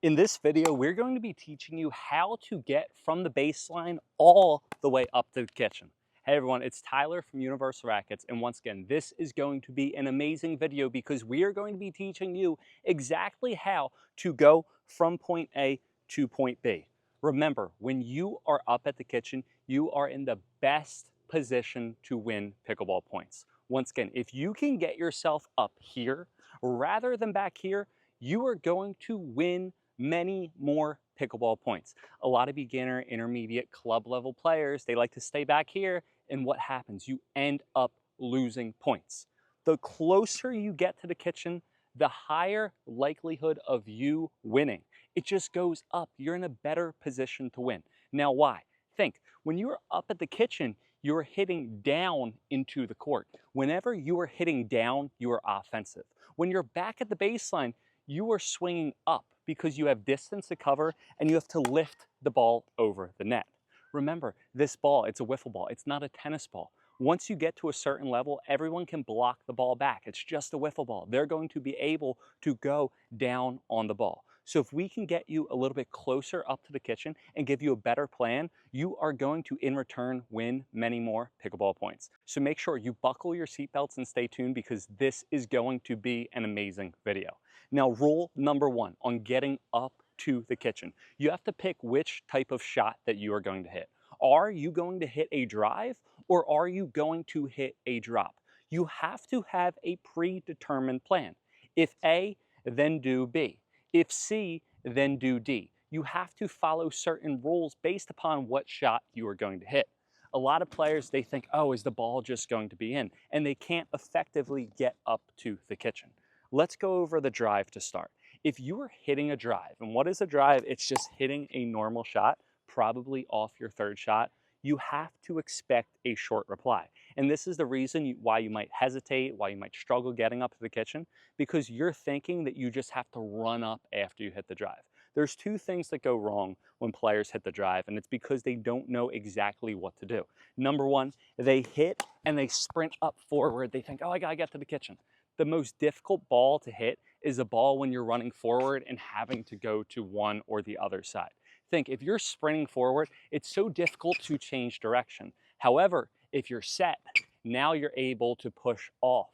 In this video, we're going to be teaching you how to get from the baseline all the way up to the kitchen. Hey everyone, it's Tyler from Universal Rackets, and once again, this is going to be an amazing video because we are going to be teaching you exactly how to go from point A to point B. Remember, when you are up at the kitchen, you are in the best position to win pickleball points. Once again, if you can get yourself up here rather than back here, you are going to win many more pickleball points. A lot of beginner, intermediate, club level players, they like to stay back here, and what happens? You end up losing points. The closer you get to the kitchen, the higher likelihood of you winning. It just goes up. You're in a better position to win. Now why? Think, when you're up at the kitchen, you're hitting down into the court. Whenever you are hitting down, you are offensive. When you're back at the baseline, you are swinging up because you have distance to cover and you have to lift the ball over the net. Remember, this ball, it's a wiffle ball. It's not a tennis ball. Once you get to a certain level, everyone can block the ball back. It's just a wiffle ball. They're going to be able to go down on the ball. So if we can get you a little bit closer up to the kitchen and give you a better plan, you are going to, in return, win many more pickleball points. So make sure you buckle your seatbelts and stay tuned because this is going to be an amazing video. Now, rule number one on getting up to the kitchen, you have to pick which type of shot that you are going to hit. Are you going to hit a drive or are you going to hit a drop? You have to have a predetermined plan. If A, then do B. If C, then do D. You have to follow certain rules based upon what shot you are going to hit. A lot of players, they think, oh, is the ball just going to be in? And they can't effectively get up to the kitchen. Let's go over the drive to start. If you are hitting a drive, and what is a drive? It's just hitting a normal shot, probably off your third shot. You have to expect a short reply. And this is the reason why you might hesitate, why you might struggle getting up to the kitchen, because you're thinking that you just have to run up after you hit the drive. There's two things that go wrong when players hit the drive, and it's because they don't know exactly what to do. Number one, they hit and they sprint up forward. They think, oh, I gotta get to the kitchen. The most difficult ball to hit is a ball when you're running forward and having to go to one or the other side. Think, if you're sprinting forward, it's so difficult to change direction. However, if you're set, now you're able to push off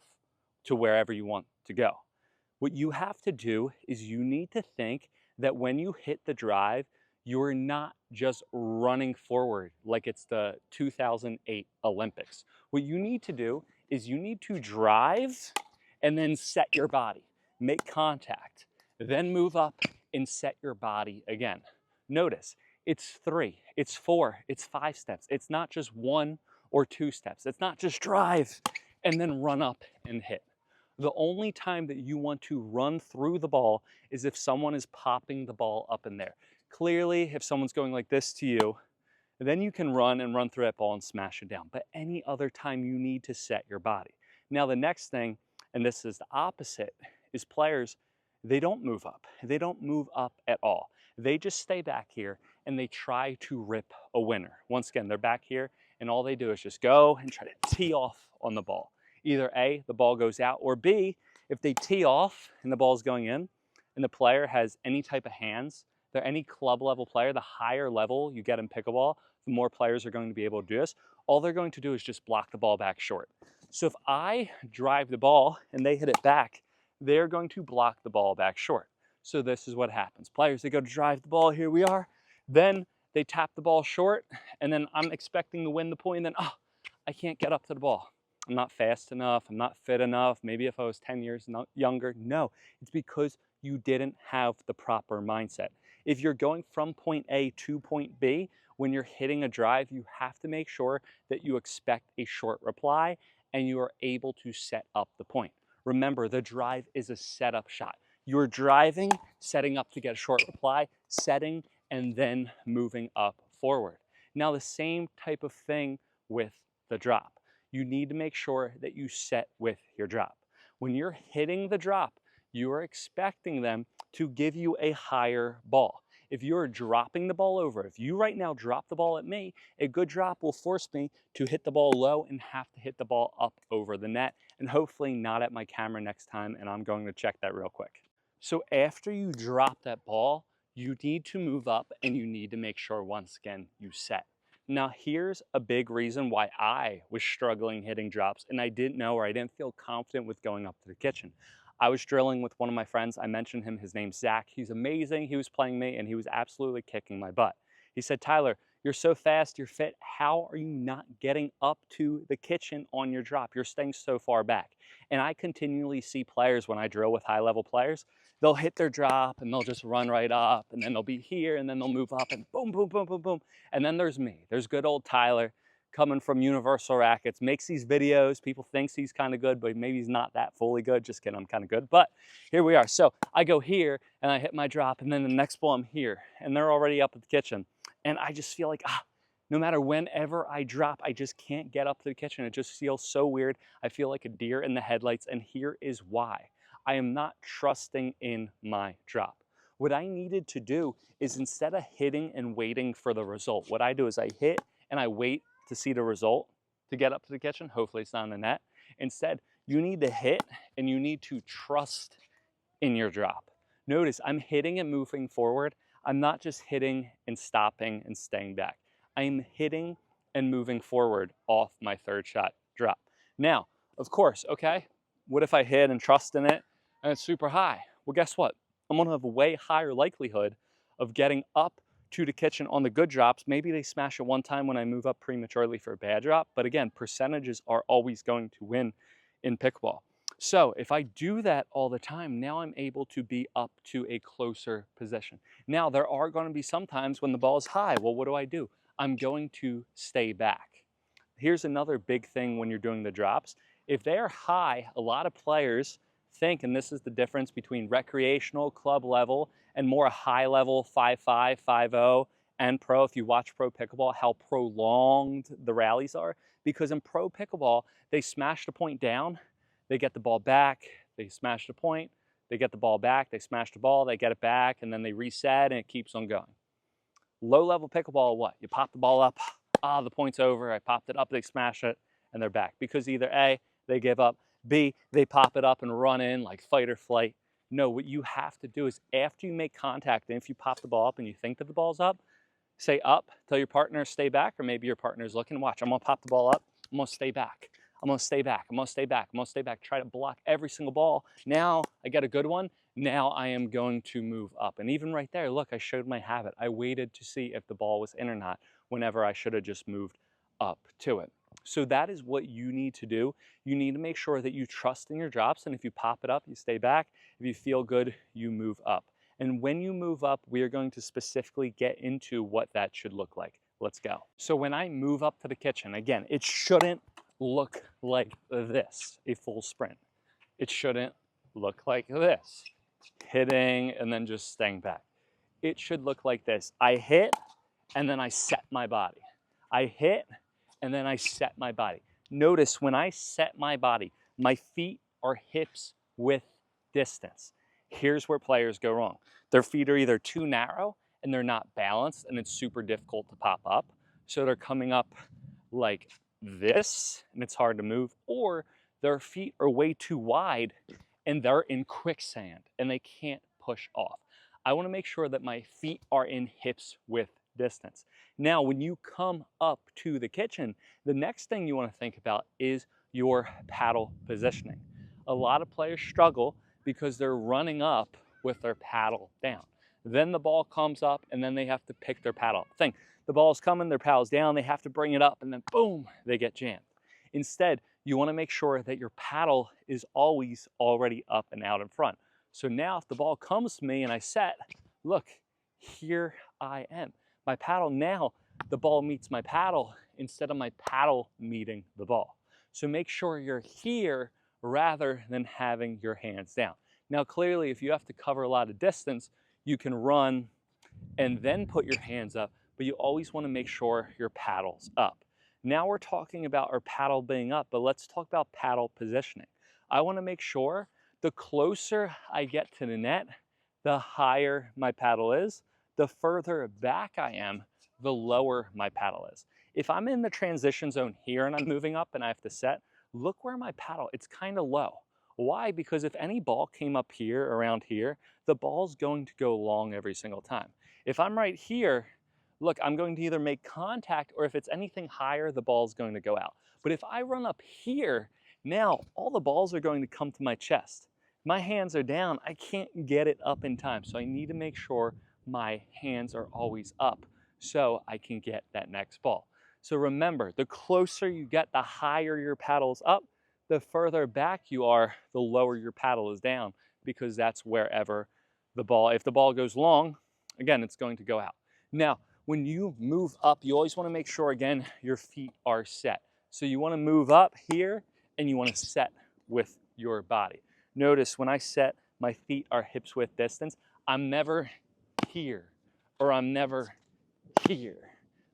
to wherever you want to go. What you have to do is you need to think that when you hit the drive, you're not just running forward like it's the 2008 Olympics. What you need to do is you need to drive and then set your body, make contact, then move up and set your body again. Notice, it's 3, it's 4, it's 5 steps. It's not just 1 or 2 steps. It's not just drive and then run up and hit. The only time that you want to run through the ball is if someone is popping the ball up in there. Clearly, if someone's going like this to you, then you can run through that ball and smash it down. But any other time, you need to set your body. Now, the next thing, and this is the opposite, is players, they don't move up. They don't move up at all. They just stay back here and they try to rip a winner. Once again, they're back here and all they do is just go and try to tee off on the ball. Either A, the ball goes out, or B, if they tee off and the ball's going in and the player has any type of hands, they're any club level player, the higher level you get in pickleball, the more players are going to be able to do this. All they're going to do is just block the ball back short. So if I drive the ball and they hit it back, they're going to block the ball back short. So this is what happens. Players, they go to drive the ball, here we are. Then they tap the ball short, and then I'm expecting to win the point, and then, oh, I can't get up to the ball. I'm not fast enough, I'm not fit enough. Maybe if I was 10 years younger. No, it's because you didn't have the proper mindset. If you're going from point A to point B, when you're hitting a drive, you have to make sure that you expect a short reply and you are able to set up the point. Remember, the drive is a setup shot. You're driving, setting up to get a short reply, setting, and then moving up forward. Now, the same type of thing with the drop. You need to make sure that you set with your drop. When you're hitting the drop, you are expecting them to give you a higher ball. If you're dropping the ball over, if you right now drop the ball at me, a good drop will force me to hit the ball low and have to hit the ball up over the net, and hopefully not at my camera next time, and I'm going to check that real quick. So after you drop that ball, you need to move up and you need to make sure, once again, you set. Now, here's a big reason why I was struggling hitting drops and I didn't know, or I didn't feel confident with going up to the kitchen. I was drilling with one of my friends. I mentioned him. His name's Zach. He's amazing. He was playing me and he was absolutely kicking my butt. He said, Tyler, you're so fast, you're fit. How are you not getting up to the kitchen on your drop? You're staying so far back. And I continually see players when I drill with high-level players, they'll hit their drop and they'll just run right up, and then they'll be here and then they'll move up and boom, boom, boom, boom, boom. And then there's me. There's good old Tyler coming from Universal Rackets, makes these videos. People thinks he's kind of good, but maybe he's not that fully good. Just kidding, I'm kind of good. But here we are. So I go here and I hit my drop, and then the next ball I'm here and they're already up at the kitchen. And I just feel like, no matter whenever I drop, I just can't get up to the kitchen. It just feels so weird. I feel like a deer in the headlights, and here is why. I am not trusting in my drop. What I needed to do is, instead of hitting and waiting for the result, what I do is I hit and I wait to see the result to get up to the kitchen. Hopefully it's not in the net. Instead, you need to hit and you need to trust in your drop. Notice I'm hitting and moving forward. I'm not just hitting and stopping and staying back. I'm hitting and moving forward off my third shot drop. Now, of course, okay, what if I hit and trust in it and it's super high? Well, guess what? I'm gonna have a way higher likelihood of getting up to the kitchen on the good drops. Maybe they smash it one time when I move up prematurely for a bad drop, but again, percentages are always going to win in pickleball. So if I do that all the time, now I'm able to be up to a closer position. Now, there are going to be some times when the ball is high. Well, what do? I'm going to stay back. Here's another big thing when you're doing the drops. If they're high, a lot of players think, and this is the difference between recreational, club level, and more high level 5-5, 5-0, and pro. If you watch pro pickleball, how prolonged the rallies are. Because in pro pickleball, they smash the point down, they get the ball back, they smash the point, they get the ball back, they smash the ball, they get it back, and then they reset, and it keeps on going. Low-level pickleball, what? You pop the ball up, the point's over, I popped it up, they smash it, and they're back. Because either A, they give up, B, they pop it up and run in like fight or flight. No, what you have to do is, after you make contact, and if you pop the ball up and you think that the ball's up, say up, tell your partner stay back, or maybe your partner's looking, watch, I'm gonna pop the ball up, I'm gonna stay back. I'm gonna stay back, I'm gonna stay back, I'm gonna stay back, try to block every single ball. Now I get a good one, now I am going to move up. And even right there, look, I showed my habit. I waited to see if the ball was in or not whenever I should have just moved up to it. So that is what you need to do. You need to make sure that you trust in your drops, and if you pop it up, you stay back. If you feel good, you move up. And when you move up, we are going to specifically get into what that should look like. Let's go. So when I move up to the kitchen, again, it shouldn't look like this, a full sprint. It shouldn't look like this, hitting and then just staying back. It should look like this. I hit and then I set my body. I hit and then I set my body. Notice when I set my body, my feet are hips width distance. Here's where players go wrong. Their feet are either too narrow and they're not balanced and it's super difficult to pop up. So they're coming up like this and it's hard to move, or their feet are way too wide and they're in quicksand and they can't push off. I want to make sure that my feet are in hips width distance. Now, when you come up to the kitchen, the next thing you want to think about is your paddle positioning. A lot of players struggle because they're running up with their paddle down. Then the ball comes up and then they have to pick their paddle up. Think, the ball's coming, their paddle's down, they have to bring it up and then boom, they get jammed. Instead, you want to make sure that your paddle is always already up and out in front. So now if the ball comes to me and I set, look, here I am. My paddle, now the ball meets my paddle instead of my paddle meeting the ball. So make sure you're here rather than having your hands down. Now, clearly, if you have to cover a lot of distance, you can run and then put your hands up, but you always want to make sure your paddle's up. Now we're talking about our paddle being up, but let's talk about paddle positioning. I want to make sure the closer I get to the net, the higher my paddle is. The further back I am, the lower my paddle is. If I'm in the transition zone here and I'm moving up and I have to set, look where my paddle, it's kind of low. Why? Because if any ball came up here, around here, the ball's going to go long every single time. If I'm right here, look, I'm going to either make contact, or if it's anything higher, the ball's going to go out. But if I run up here, now all the balls are going to come to my chest. My hands are down, I can't get it up in time. So I need to make sure my hands are always up so I can get that next ball. So remember, the closer you get, the higher your paddle's up. The further back you are, the lower your paddle is down, because that's wherever the ball, if the ball goes long, again, it's going to go out. Now, when you move up, you always want to make sure, again, your feet are set. So you want to move up here and you want to set with your body. Notice when I set, my feet are hips width distance. I'm never here, or I'm never here.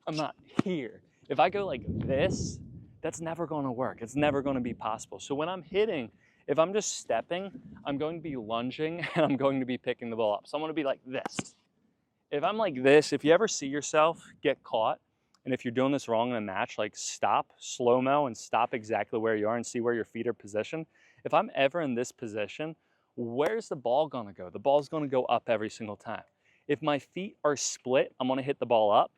I'm not here. If I go like this, that's never going to work. It's never going to be possible. So when I'm hitting, if I'm just stepping, I'm going to be lunging and I'm going to be picking the ball up. So I'm going to be like this. If I'm like this, if you ever see yourself get caught, and if you're doing this wrong in a match, like stop, slow-mo, and stop exactly where you are and see where your feet are positioned. If I'm ever in this position, where's the ball gonna go? The ball's gonna go up every single time. If my feet are split, I'm gonna hit the ball up.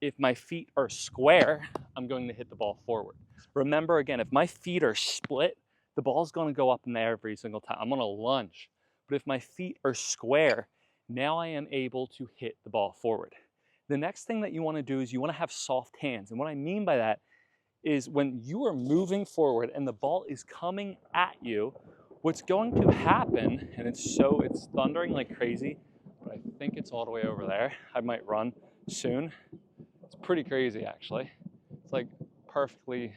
If my feet are square, I'm going to hit the ball forward. Remember, again, if my feet are split, the ball's gonna go up in there every single time. I'm gonna lunge. But if my feet are square, now I am able to hit the ball forward. The next thing that you want to do is you want to have soft hands. And what I mean by that is when you are moving forward and the ball is coming at you, what's going to happen, and it's thundering like crazy, but I think it's all the way over there. I might run soon. It's pretty crazy, actually. It's like perfectly,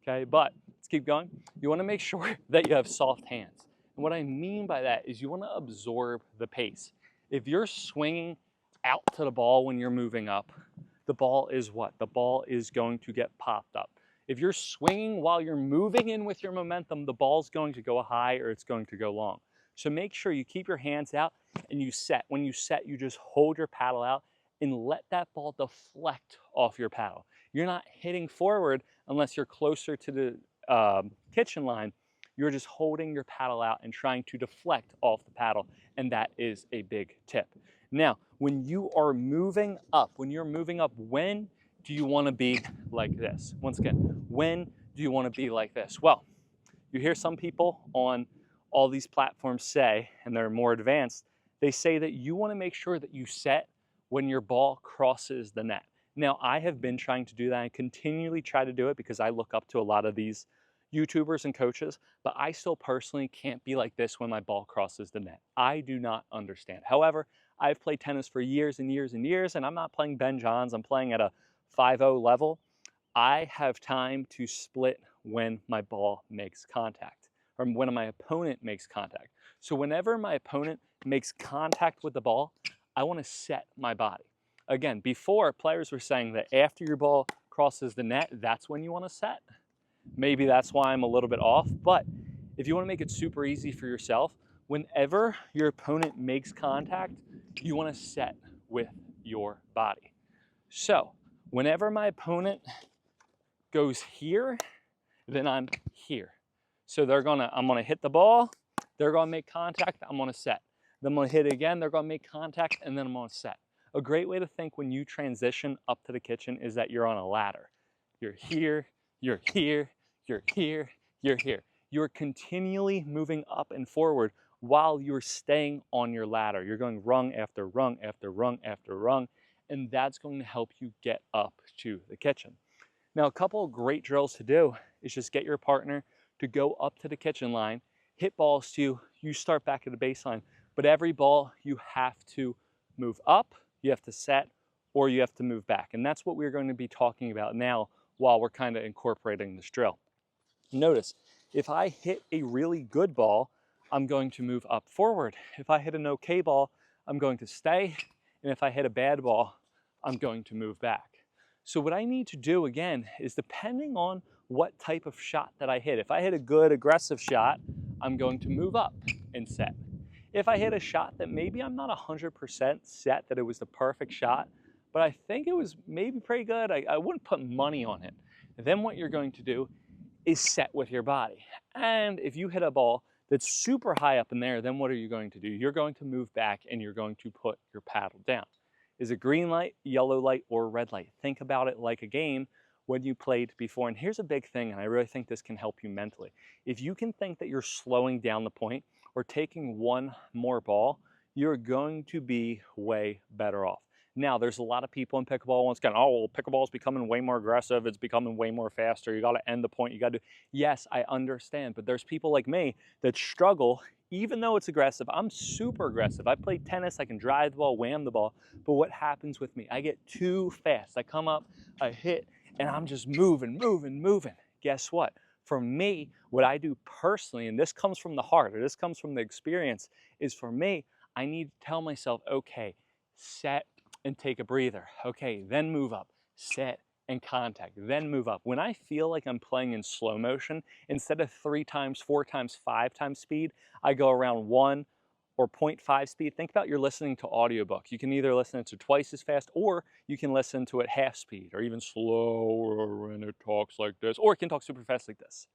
okay, but let's keep going. You want to make sure that you have soft hands. And what I mean by that is you want to absorb the pace. If you're swinging out to the ball when you're moving up, the ball is what? The ball is going to get popped up. If you're swinging while you're moving in with your momentum, the ball's going to go high or it's going to go long. So make sure you keep your hands out and you set. When you set, you just hold your paddle out and let that ball deflect off your paddle. You're not hitting forward unless you're closer to the kitchen line. You're just holding your paddle out and trying to deflect off the paddle, and that is a big tip. Now, when you are moving up, when do you want to be like this? Once again, when do you want to be like this? Well, you hear some people on all these platforms say, and they're more advanced, they say that you want to make sure that you set when your ball crosses the net. Now, I have been trying to do that. I continually try to do it because I look up to a lot of these YouTubers and coaches, but I still personally can't be like this when my ball crosses the net. I do not understand. However, I've played tennis for years and years and years, and I'm not playing Ben Johns. I'm playing at a 5-0 level. I have time to split when my ball makes contact, or when my opponent makes contact. So whenever my opponent makes contact with the ball, I want to set my body. Again, before, players were saying that after your ball crosses the net, that's when you want to set. Maybe that's why I'm a little bit off, but if you want to make it super easy for yourself, whenever your opponent makes contact, you want to set with your body. So whenever my opponent goes here, then I'm here. So I'm gonna hit the ball, they're gonna make contact, I'm gonna set. Then I'm gonna hit it again, they're gonna make contact, and then I'm gonna set. A great way to think when you transition up to the kitchen is that you're on a ladder. You're here, you're here, you're here, you're here. You're continually moving up and forward while you're staying on your ladder. You're going rung after rung after rung after rung, and that's going to help you get up to the kitchen. Now, a couple of great drills to do is just get your partner to go up to the kitchen line, hit balls to you start back at the baseline, but every ball you have to move up, you have to set, or you have to move back. And that's what we're going to be talking about now while we're kind of incorporating this drill. Notice, if I hit a really good ball, I'm going to move up forward. If I hit an okay ball, I'm going to stay. And if I hit a bad ball, I'm going to move back. So what I need to do, again, is depending on what type of shot that I hit. If I hit a good aggressive shot, I'm going to move up and set. If I hit a shot that maybe I'm not 100% set that it was the perfect shot, but I think it was maybe pretty good, I wouldn't put money on it. Then what you're going to do is set with your body. And if you hit a ball that's super high up in there, then what are you going to do? You're going to move back and you're going to put your paddle down. Is it green light, yellow light, or red light? Think about it like a game when you played before. And here's a big thing, and I really think this can help you mentally. If you can think that you're slowing down the point or taking one more ball, you're going to be way better off. Now, there's a lot of people in pickleball once again, oh, well, pickleball's becoming way more aggressive. It's becoming way more faster. You got to end the point. You got to do. Yes, I understand. But there's people like me that struggle, even though it's aggressive. I'm super aggressive. I play tennis. I can drive the ball, wham the ball. But what happens with me? I get too fast. I come up, I hit, and I'm just moving. Guess what? For me, what I do personally, and this comes from the heart, or this comes from the experience, is for me, I need to tell myself, okay, set and take a breather. Okay, then move up, set and contact, then move up. When I feel like I'm playing in slow motion, instead of 3 times, 4 times, 5 times speed, I go around 1 or 0.5 speed. Think about you're listening to audiobook. You can either listen to twice as fast, or you can listen to it half speed, or even slower when it talks like this, or it can talk super fast like this.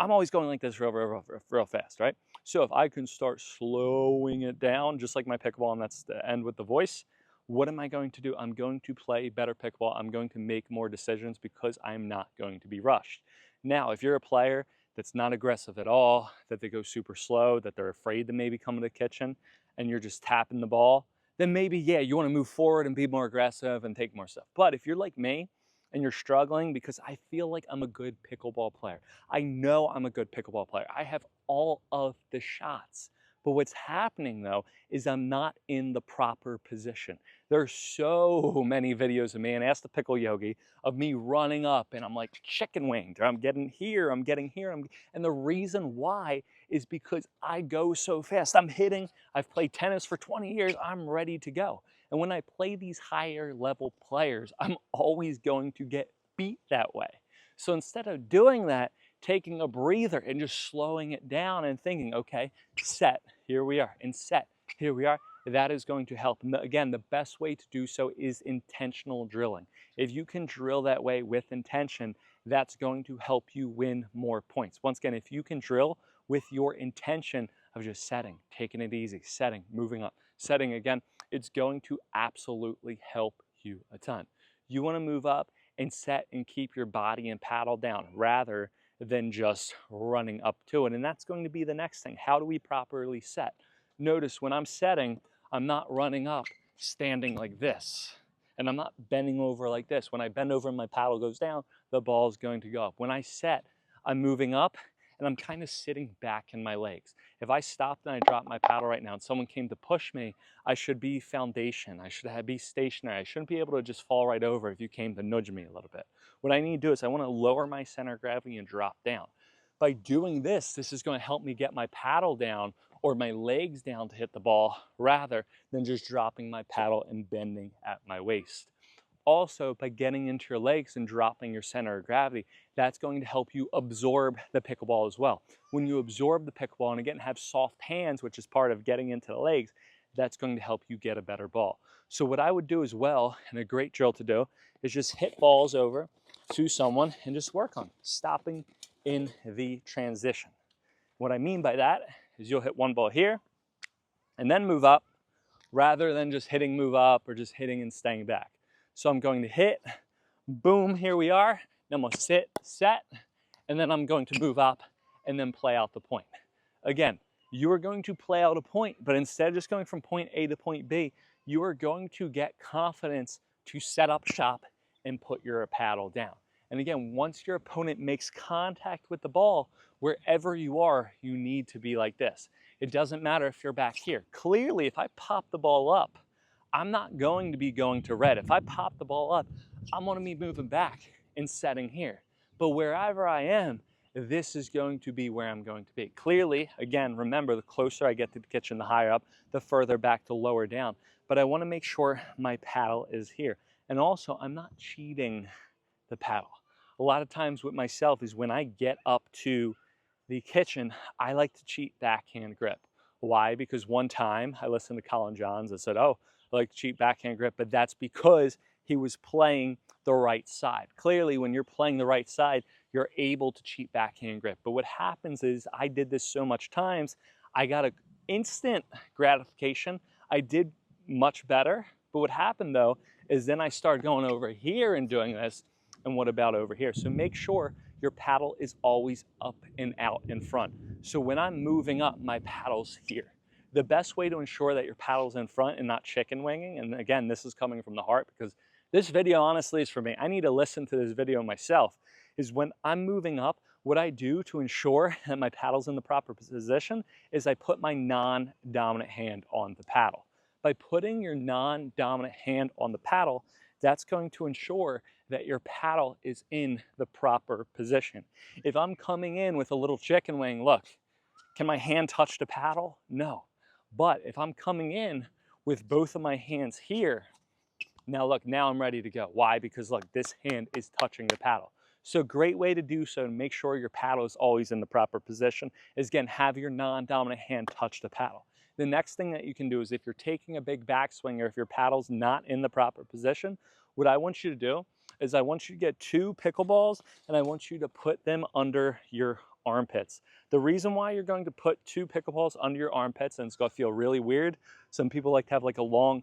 I'm always going like this real fast, right? So if I can start slowing it down, just like my pickleball, and that's the end with the voice, what am I going to do? I'm going to play better pickleball. I'm going to make more decisions because I'm not going to be rushed. Now, if you're a player that's not aggressive at all, that they go super slow, that they're afraid to maybe come to the kitchen, and you're just tapping the ball, then maybe, yeah, you want to move forward and be more aggressive and take more stuff. But if you're like me, and you're struggling, because I feel like I'm a good pickleball player. I know I'm a good pickleball player. I have all of the shots. But what's happening though is I'm not in the proper position. There's so many videos of me, and ask the pickle yogi, of me running up and I'm like chicken winged. I'm getting here, I'm getting here. And the reason why is because I go so fast. I'm hitting, I've played tennis for 20 years, I'm ready to go. And when I play these higher level players, I'm always going to get beat that way. So instead of doing that, taking a breather and just slowing it down and thinking, okay, set, here we are, and set, here we are, that is going to help. And again, the best way to do so is intentional drilling. If you can drill that way with intention, that's going to help you win more points. Once again, if you can drill with your intention of just setting, taking it easy, setting, moving up, setting again, it's going to absolutely help you a ton. You want to move up and set and keep your body and paddle down rather than just running up to it. And that's going to be the next thing. How do we properly set? Notice when I'm setting, I'm not running up, standing like this. And I'm not bending over like this. When I bend over and my paddle goes down, the ball is going to go up. When I set, I'm moving up and I'm kind of sitting back in my legs. If I stopped and I dropped my paddle right now and someone came to push me, I should be foundation. I should be stationary. I shouldn't be able to just fall right over if you came to nudge me a little bit. What I need to do is I want to lower my center of gravity and drop down. By doing this, this is going to help me get my paddle down or my legs down to hit the ball rather than just dropping my paddle and bending at my waist. Also, by getting into your legs and dropping your center of gravity, that's going to help you absorb the pickleball as well. When you absorb the pickleball and again have soft hands, which is part of getting into the legs, that's going to help you get a better ball. So what I would do as well, and a great drill to do, is just hit balls over to someone and just work on stopping in the transition. What I mean by that is you'll hit one ball here and then move up rather than just hitting move up or just hitting and staying back. So I'm going to hit, boom, here we are. Then I'm going to sit, set, and then I'm going to move up and then play out the point. Again, you are going to play out a point, but instead of just going from point A to point B, you are going to get confidence to set up shop and put your paddle down. And again, once your opponent makes contact with the ball, wherever you are, you need to be like this. It doesn't matter if you're back here. Clearly, if I pop the ball up, I'm not going to be going to red. If I pop the ball up, I'm going to be moving back and setting here. But wherever I am, this is going to be where I'm going to be. Clearly, again, remember, the closer I get to the kitchen, the higher up, the further back to lower down. But I want to make sure my paddle is here. And also, I'm not cheating the paddle. A lot of times with myself is when I get up to the kitchen, I like to cheat backhand grip. Why? Because one time I listened to Colin Johns and said, oh, I like to cheat backhand grip, but that's because he was playing the right side. Clearly, when you're playing the right side, you're able to cheat backhand grip. But what happens is, I did this so much times, I got an instant gratification. I did much better. But what happened though, is then I started going over here and doing this, and what about over here? So make sure your paddle is always up and out in front. So when I'm moving up, my paddle's here. The best way to ensure that your paddle's in front and not chicken winging, and again, this is coming from the heart because this video honestly is for me. I need to listen to this video myself, is when I'm moving up, what I do to ensure that my paddle's in the proper position is I put my non-dominant hand on the paddle. By putting your non-dominant hand on the paddle, that's going to ensure that your paddle is in the proper position. If I'm coming in with a little chicken wing, look, can my hand touch the paddle? No. But if I'm coming in with both of my hands here, now look, now I'm ready to go. Why? Because look, this hand is touching the paddle. So great way to do so to make sure your paddle is always in the proper position is, again, have your non-dominant hand touch the paddle. The next thing that you can do is, if you're taking a big backswing or if your paddle's not in the proper position, what I want you to do is I want you to get 2 pickleballs and I want you to put them under your armpits. The reason why you're going to put 2 pickleballs under your armpits, and it's going to feel really weird, some people like to have like a long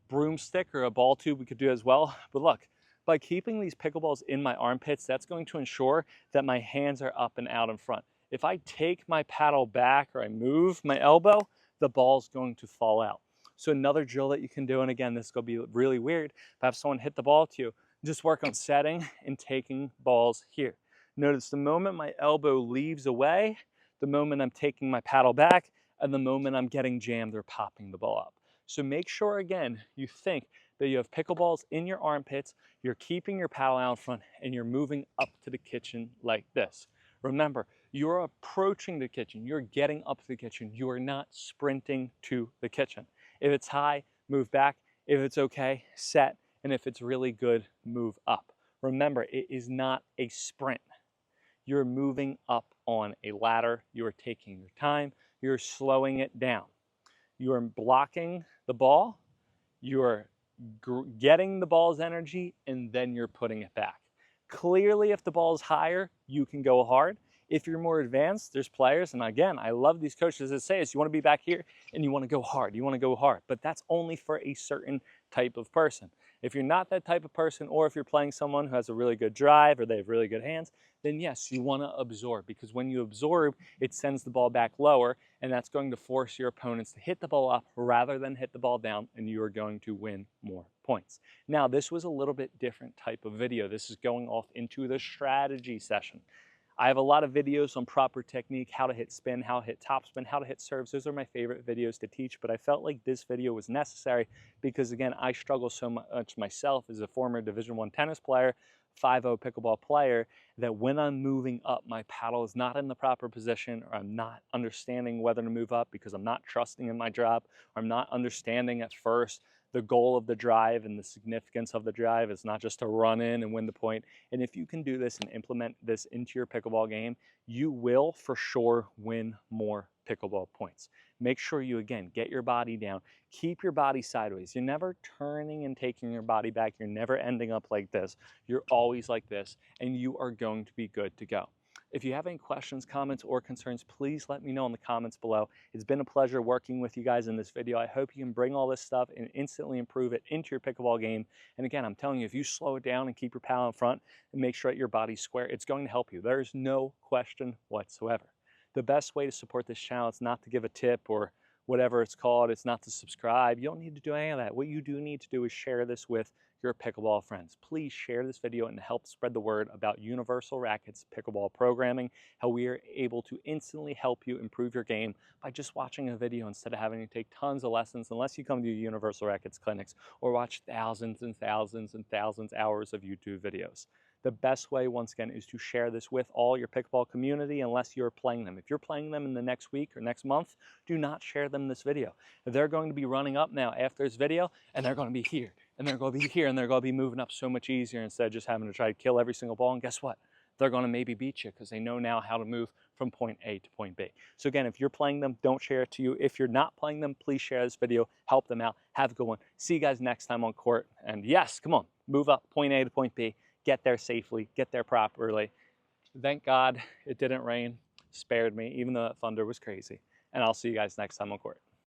broomstick or a ball tube, we could do as well, but look, by keeping these pickleballs in my armpits, that's going to ensure that my hands are up and out in front. If I take my paddle back or I move my elbow, the ball's going to fall out. So another drill that you can do, and again, this is going to be really weird, if I have someone hit the ball to you, just work on setting and taking balls here. Notice the moment my elbow leaves away, the moment I'm taking my paddle back, and the moment I'm getting jammed or popping the ball up. So make sure, again, you think that you have pickleballs in your armpits, you're keeping your paddle out front, and you're moving up to the kitchen like this. Remember, you're approaching the kitchen, you're getting up to the kitchen, you are not sprinting to the kitchen. If it's high, move back. If it's okay, set. And if it's really good, move up. Remember, it is not a sprint. You're moving up on a ladder, you are taking your time, you're slowing it down. You are blocking the ball, you are getting the ball's energy, and then you're putting it back. Clearly, if the ball is higher, you can go hard. If you're more advanced, there's players, and again, I love these coaches that say this, you want to be back here and you want to go hard, you want to go hard, but that's only for a certain type of person. If you're not that type of person, or if you're playing someone who has a really good drive or they have really good hands, then yes, you want to absorb, because when you absorb, it sends the ball back lower, and that's going to force your opponents to hit the ball up rather than hit the ball down, and you are going to win more points. Now, this was a little bit different type of video. This is going off into the strategy session. I have a lot of videos on proper technique, how to hit spin, how to hit topspin, how to hit serves. Those are my favorite videos to teach, but I felt like this video was necessary because, again, I struggle so much myself as a former Division I tennis player, 5-0 pickleball player, that when I'm moving up, my paddle is not in the proper position, or I'm not understanding whether to move up because I'm not trusting in my drop, or I'm not understanding at first the goal of the drive and the significance of the drive is not just to run in and win the point. And if you can do this and implement this into your pickleball game, you will for sure win more pickleball points. Make sure you, again, get your body down. Keep your body sideways. You're never turning and taking your body back. You're never ending up like this. You're always like this, and you are going to be good to go. If you have any questions, comments, or concerns, please let me know in the comments below. It's been a pleasure working with you guys in this video. I hope you can bring all this stuff and instantly improve it into your pickleball game. And again, I'm telling you, if you slow it down and keep your paddle in front and make sure that your body's square, it's going to help you. There's no question whatsoever. The best way to support this channel is not to give a tip or whatever it's called. It's not to subscribe. You don't need to do any of that. What you do need to do is share this with your pickleball friends. Please share this video and help spread the word about Universal Rackets pickleball programming, how we are able to instantly help you improve your game by just watching a video instead of having to take tons of lessons, unless you come to Universal Rackets clinics or watch thousands and thousands and thousands of hours of YouTube videos. The best way, once again, is to share this with all your pickleball community unless you're playing them. If you're playing them in the next week or next month, do not share them this video. They're going to be running up now after this video, and they're going to be here, and they're going to be here, and they're going to be moving up so much easier instead of just having to try to kill every single ball. And guess what? They're going to maybe beat you because they know now how to move from point A to point B. So again, if you're playing them, don't share it to you. If you're not playing them, please share this video, help them out. Have a good one. See you guys next time on court. And yes, come on, move up point A to point B. Get there safely, get there properly. Thank God it didn't rain, spared me, even though that thunder was crazy. And I'll see you guys next time on court.